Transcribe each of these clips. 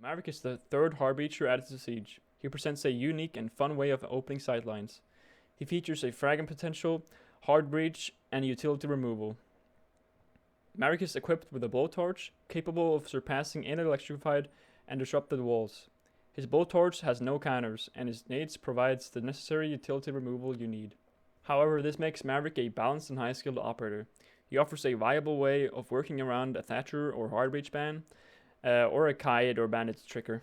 Maverick is the third hard breacher added to Siege. He presents a unique and fun way of opening sightlines. He features a fragment potential, hard breach, and utility removal. Maverick is equipped with a blowtorch, capable of surpassing any electrified and disrupted walls. His blowtorch has no counters, and his nades provides the necessary utility removal you need. However, this makes Maverick a balanced and high-skilled operator. He offers a viable way of working around a Thatcher or hard breach ban, or a kite or bandit trigger.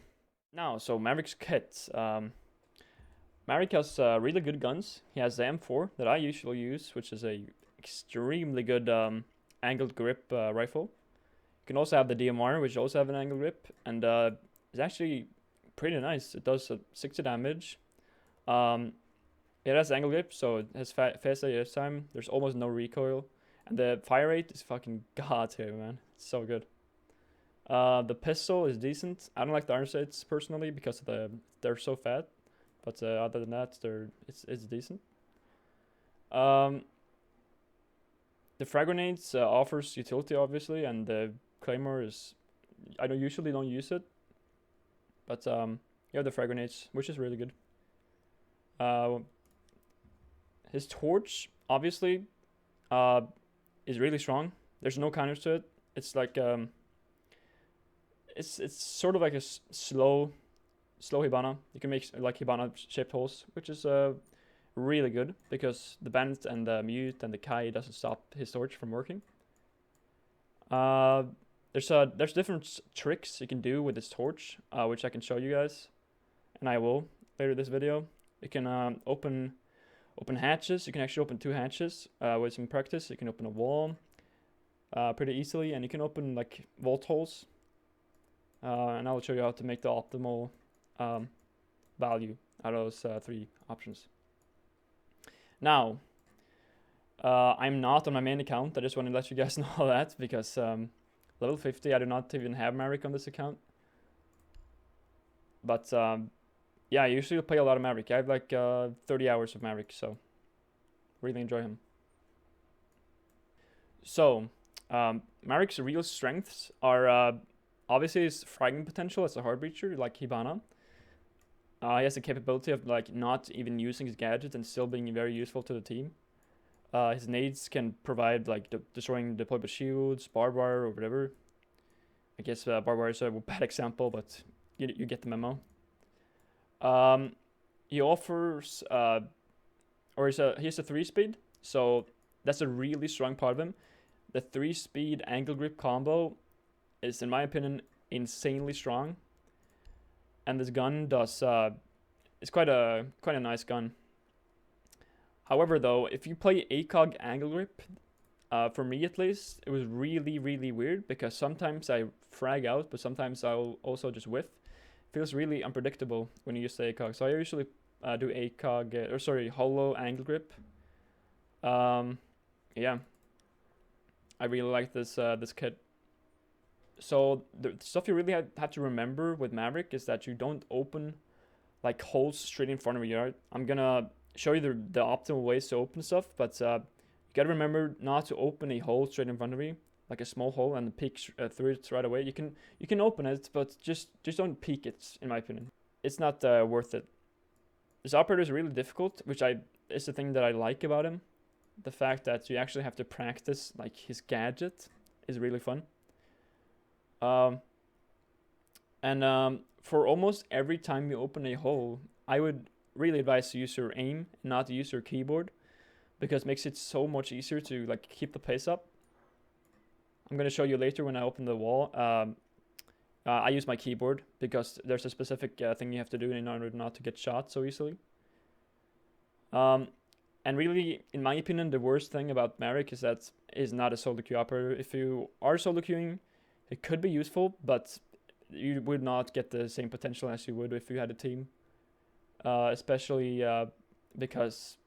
Now, so Maverick's kit. Maverick has really good guns. He has the M4 that I usually use, which is a extremely good angled grip rifle. You can also have the DMR, which also have an angled grip, and it's actually pretty nice. It does 60 damage. It has angle grip, so it has fast AS time. There's almost no recoil, and the fire rate is fucking god tier, man. It's so good. The pistol is decent. I don't like the armor sights personally because they're so fat, but other than that, it's decent. The frag grenades offers utility obviously, and the claymore is usually don't use it, but you have the frag grenades, which is really good. His torch obviously is really strong. There's no counters to it. It's like it's sort of like a slow Hibana. You can make like Hibana shaped holes, which is really good because the bandit and the mute and the Kai doesn't stop his torch from working. There's different tricks you can do with this torch, which I can show you guys, and I will later this video. You can open hatches. You can actually open 2 hatches with some practice. You can open a wall pretty easily, and you can open like vault holes. And I'll show you how to make the optimal value out of those 3 options. Now, I'm not on my main account. I just want to let you guys know that because level 50, I do not even have Maverick on this account. But yeah, I usually play a lot of Maverick. I have like 30 hours of Maverick, so really enjoy him. So, Maverick's real strengths are obviously his fragment potential as a hard breacher, like Hibana. He has the capability of like not even using his gadget and still being very useful to the team. His nades can provide like destroying deployable shields, barbed wire, or whatever. I guess barbed wire is a bad example, but you get the memo. He offers, he has a 3-speed, so that's a really strong part of him. The 3-speed angle grip combo is, in my opinion, insanely strong, and this gun does it's quite a nice gun. However, though, if you play ACOG angle grip, for me at least, it was really weird because sometimes I frag out, but sometimes I'll also just whiff. Feels really unpredictable when you use the ACOG. So I usually do ACOG, holo angle grip. Yeah, I really like this kit. So the stuff you really have to remember with Maverick is that you don't open like holes straight in front of your yard. I'm gonna show you the optimal ways to open stuff, but you gotta remember not to open a hole straight in front of you, like a small hole, and peek through it right away. You can open it, but just don't peek it. In my opinion, it's not worth it. This operator is really difficult, which is the thing that I like about him. The fact that you actually have to practice like his gadget is really fun. For almost every time you open a hole, I would really advise to use your aim, not to use your keyboard, because it makes it so much easier to like keep the pace up. I'm gonna show you later when I open the wall. I use my keyboard because there's a specific thing you have to do in order not to get shot so easily. And really, in my opinion, the worst thing about Maverick is that is not a solo queue operator. If you are solo queuing, it could be useful, but you would not get the same potential as you would if you had a team. Especially because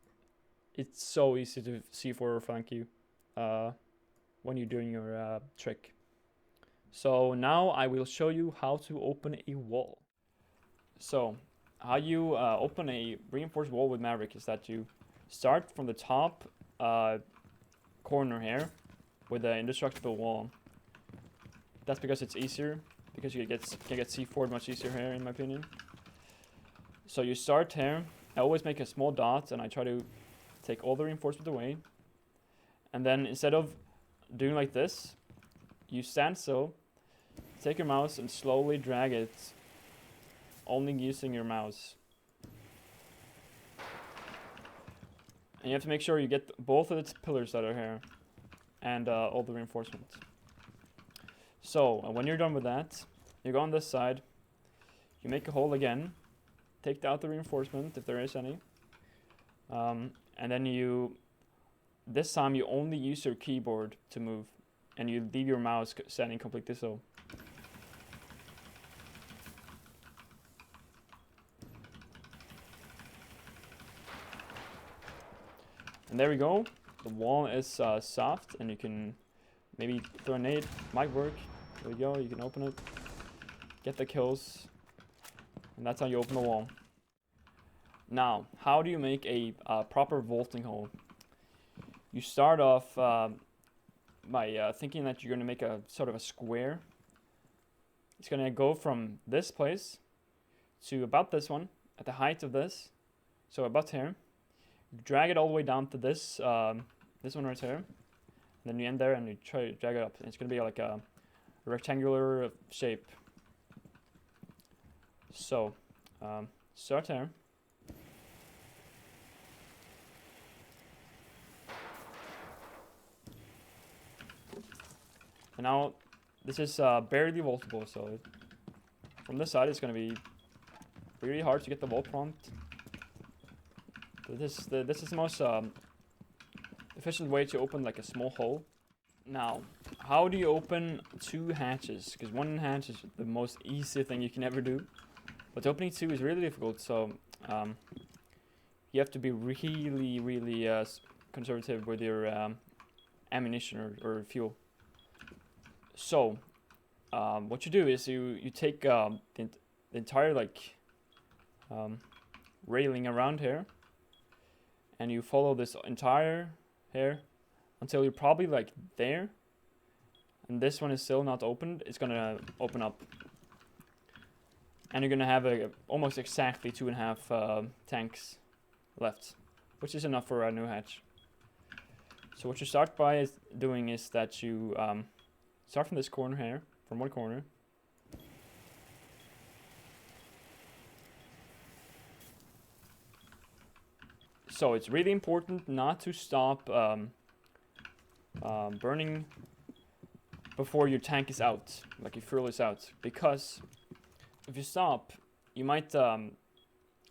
it's so easy to C4 or flank you when you're doing your trick. So now I will show you how to open a wall. So how you open a reinforced wall with Maverick is that you start from the top corner here with an indestructible wall. That's because it's easier because you can get C4 much easier here, in my opinion. So you start here. I always make a small dot, and I try to take all the reinforcement away. And then instead of doing like this, you stand still, take your mouse and slowly drag it, only using your mouse. And you have to make sure you get both of its pillars that are here, and all the reinforcement. So when you're done with that, you go on this side, you make a hole again, take out the reinforcement if there is any, and then this time you only use your keyboard to move, and you leave your mouse standing completely still. And there we go. The wall is soft, and you can maybe throw a nade. Might work. There we go. You can open it, get the kills, and that's how you open the wall. Now, how do you make a proper vaulting hole? You start off by thinking that you're going to make a sort of a square. It's going to go from this place to about this one, at the height of this, so about here. Drag it all the way down to this this one right here, and then you end there and you try to drag it up. And it's going to be like a rectangular shape. So start here. And now this is barely vaultable, so from this side it's going to be really hard to get the vault prompt. This is the most efficient way to open like a small hole. Now, how do you open 2 hatches? Because 1 hatch is the most easy thing you can ever do, but opening 2 is really difficult. So you have to be really conservative with your ammunition or fuel. So what you do is you take the entire like railing around here, and you follow this entire here until you're probably like there, and this one is still not opened. It's gonna open up, and you're gonna have almost exactly 2.5 tanks left, which is enough for a new hatch. So what you start by doing is that you start from this corner here, from one corner. So it's really important not to stop burning before your tank is out, like your fuel is out, because if you stop, you might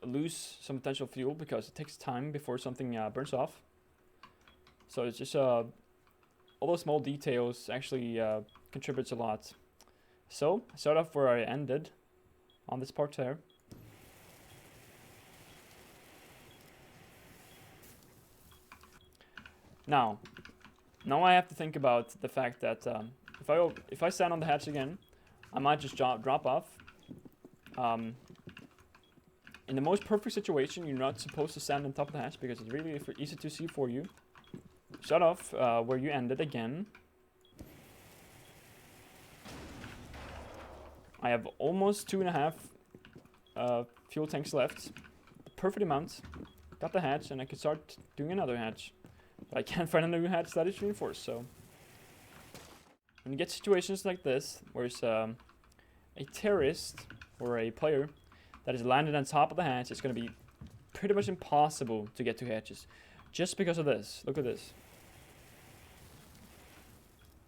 lose some potential fuel because it takes time before something burns off. So it's just all those small details actually contributes a lot. So I start off where I ended on this part here. Now I have to think about the fact that if I stand on the hatch again, I might just drop off. In the most perfect situation, you're not supposed to stand on top of the hatch because it's really easy to see for you. Start off where you ended again. I have almost 2.5 fuel tanks left. Perfect amount. Got the hatch, and I can start doing another hatch. But I can't find a new hatch that is reinforced, so when you get situations like this, where it's a terrorist or a player that is landed on top of the hatch, it's going to be pretty much impossible to get 2 hatches. Just because of this. Look at this.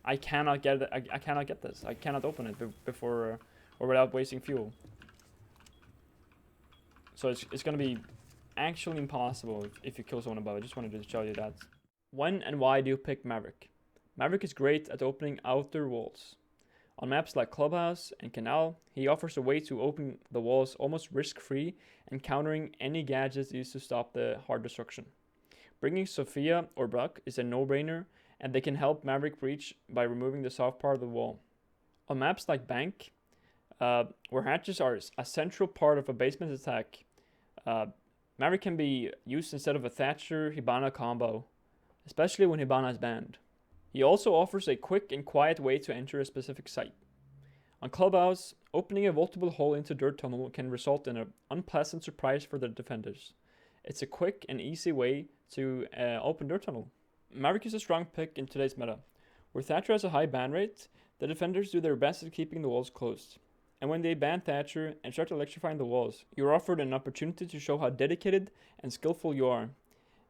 I cannot get it. I cannot get this. I cannot open it before or without wasting fuel. So it's going to be actually impossible if you kill someone above. I just wanted to show you that. When and why do you pick Maverick? Maverick is great at opening outer walls. On maps like Clubhouse and Canal, he offers a way to open the walls almost risk-free and countering any gadgets used to stop the hard destruction. Bringing Sophia or Buck is a no-brainer, and they can help Maverick breach by removing the soft part of the wall. On maps like Bank, where hatches are a central part of a basement attack, Maverick can be used instead of a Thatcher Hibana combo, especially when Hibana is banned. He also offers a quick and quiet way to enter a specific site. On Clubhouse, opening a vaultable hole into Dirt Tunnel can result in an unpleasant surprise for the defenders. It's a quick and easy way to open Dirt Tunnel. Maverick is a strong pick in today's meta. Where Thatcher has a high ban rate, the defenders do their best at keeping the walls closed. And when they ban Thatcher and start electrifying the walls, you're offered an opportunity to show how dedicated and skillful you are.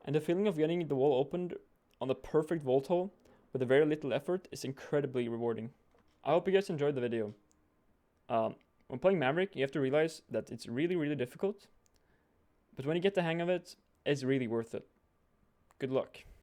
And the feeling of getting the wall opened on the perfect vault hole with a very little effort is incredibly rewarding. I hope you guys enjoyed the video. When playing Maverick, you have to realize that it's really, really difficult. But when you get the hang of it, it's really worth it. Good luck.